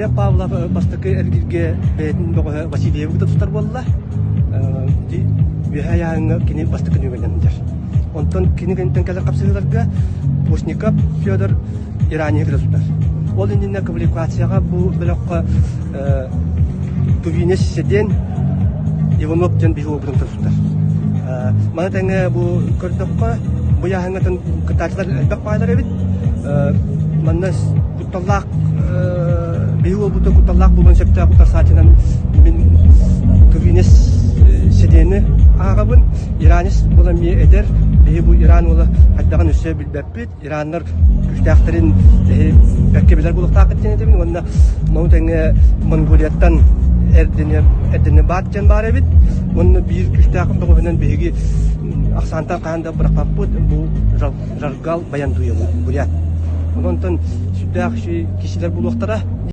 Глеб Павлов бастыкы эргирге бетин бого Васильеву да тутар болла. Ди бихаяңга кини бастыкы нөмелендер. Онтон кини гентен калар капсыларга Пушников Федор Ирания грозутар. Ол инне коммуникацияга бу белокка тувинес седен Иванов жан биху бутун тутар. Мана таңга бу көрдөккө бу яһаңгатын кытачлар бак байлар эбит. Маннас куталлак биху бутун куталлак булган септа кутасачынан мен тувинес седени агабын Иранис була ми эдер бу Иран ула хаттаган үсө билбеппит Ираннар күчтәхтерин бәккебеләр булып тақыттен дебин онда Монтаңга Монголияттан эрдене батчан бар бит онны бир күчтәхым бөгөннән беги аксанта канда биракап бу жаргал баян дуя бурят онтон сүдәк кишилер булуктара